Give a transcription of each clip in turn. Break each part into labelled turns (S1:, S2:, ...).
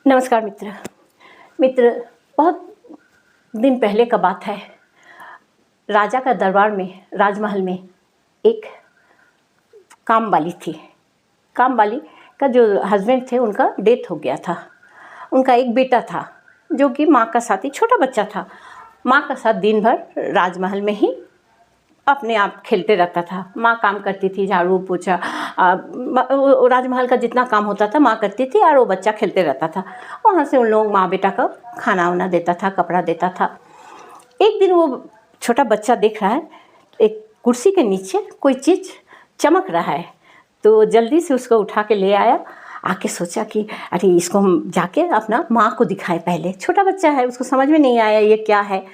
S1: नमस्कार मित्र। मित्र, बहुत दिन पहले का बात है। राजा का दरबार में, राजमहल में एक कामवाली थी। कामवाली का जो हस्बैंड थे उनका डेथ हो गया था। उनका एक बेटा था जो कि माँ का साथ ही छोटा बच्चा था। माँ का साथ दिन भर राजमहल में ही अपने आप खेलते रहता था। माँ काम करती थी, झाड़ू पोछा, राजमहल का जितना काम होता था माँ करती थी और वो बच्चा खेलते रहता था। वहाँ से उन लोग माँ बेटा का खाना वाना देता था, कपड़ा देता था। एक दिन वो छोटा बच्चा देख रहा है एक कुर्सी के नीचे कोई चीज़ चमक रहा है, तो जल्दी से उसको उठा के ले आया। आके सोचा कि अरे इसको हम जाके अपना माँ को दिखाएं। पहले छोटा बच्चा है, उसको समझ में नहीं आया ये क्या है,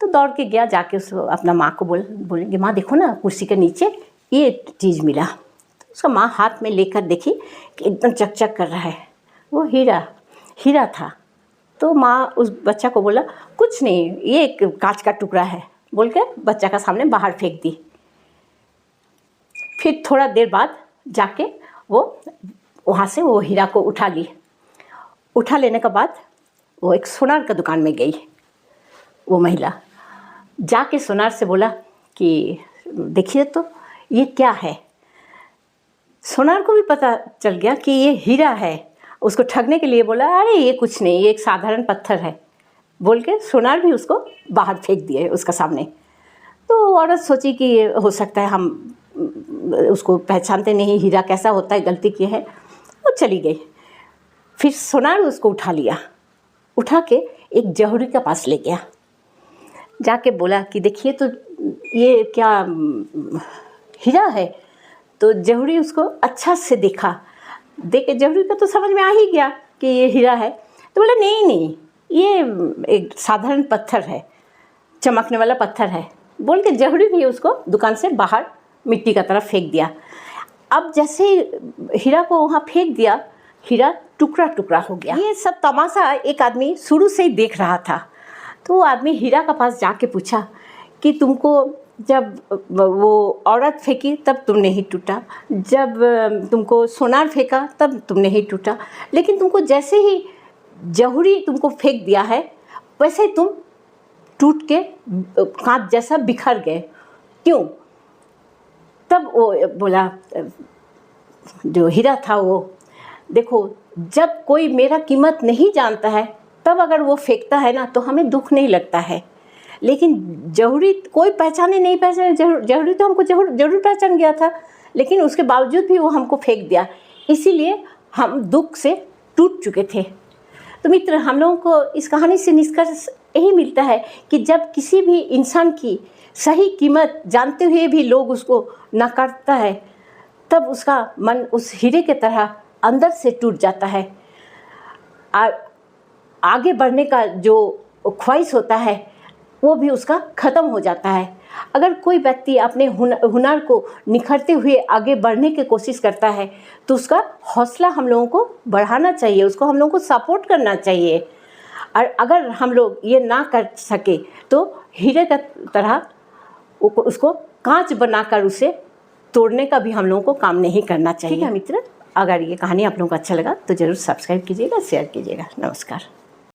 S1: तो दौड़ के गया, जाके उसको अपना माँ को बोलेंगे माँ देखो ना कुर्सी के नीचे ये चीज़ मिला। तो उसका माँ हाथ में लेकर देखी कि एकदम चकचक कर रहा है, वो हीरा था। तो माँ उस बच्चा को बोला कुछ नहीं, ये एक कांच का टुकड़ा है, बोल के बच्चा का सामने बाहर फेंक दी। फिर थोड़ा देर बाद जाके वो वहाँ से वो हीरा को उठा ली। उठा लेने के बाद वो एक सोनार का दुकान में गई। वो महिला जाके सोनार से बोला कि देखिए तो ये क्या है। सोनार को भी पता चल गया कि ये हीरा है। उसको ठगने के लिए बोला अरे ये कुछ नहीं, ये एक साधारण पत्थर है, बोल के सोनार भी उसको बाहर फेंक दिए उसका सामने। तो औरत सोची कि हो सकता है हम उसको पहचानते नहीं, हीरा कैसा होता है, गलती की है, वो चली गई। फिर सोनार उसको उठा लिया, उठा के एक जौहरी के पास ले गया। जाके बोला कि देखिए तो ये क्या हीरा है। तो जौहरी उसको अच्छा से देखा, देखे जौहरी को तो समझ में आ ही गया कि ये हीरा है। तो बोला नहीं, ये एक साधारण पत्थर है, चमकने वाला पत्थर है, बोल के जौहरी भी उसको दुकान से बाहर मिट्टी का तरफ फेंक दिया। अब जैसे हीरा को वहाँ फेंक दिया, हीरा टुकड़ा टुकड़ा हो गया। ये सब तमाशा एक आदमी शुरू से ही देख रहा था। तो वो आदमी हीरा का पास जाके पूछा कि तुमको जब वो औरत फेंकी तब तुम नहीं टूटा, जब तुमको सोनार फेंका तब तुम नहीं टूटा, लेकिन तुमको जैसे ही जौहरी तुमको फेंक दिया है वैसे ही तुम टूट के कांच जैसा बिखर गए, क्यों? तब वो बोला, जो हीरा था, वो देखो जब कोई मेरा कीमत नहीं जानता है तब अगर वो फेंकता है ना तो हमें दुख नहीं लगता है, लेकिन जौहरी कोई पहचाने नहीं पहचाने, जौहरी तो हमको जरूर पहचान गया था, लेकिन उसके बावजूद भी वो हमको फेंक दिया, इसीलिए हम दुख से टूट चुके थे। तो मित्र, हम लोगों को इस कहानी से निष्कर्ष यही मिलता है कि जब किसी भी इंसान की सही कीमत जानते हुए भी लोग उसको नकारता है, तब उसका मन उस हीरे के तरह अंदर से टूट जाता है। आगे बढ़ने का जो ख्वाहिश होता है वो भी उसका ख़त्म हो जाता है। अगर कोई व्यक्ति अपने हुनर को निखरते हुए आगे बढ़ने की कोशिश करता है तो उसका हौसला हम लोगों को बढ़ाना चाहिए, उसको हम लोगों को सपोर्ट करना चाहिए। और अगर हम लोग ये ना कर सके तो हीरे की तरह उसको कांच बनाकर उसे तोड़ने का भी हम लोगों को काम नहीं करना चाहिए। ठीक है मित्र, अगर ये कहानी आप लोगों को अच्छा लगा तो ज़रूर सब्सक्राइब कीजिएगा, शेयर कीजिएगा। नमस्कार।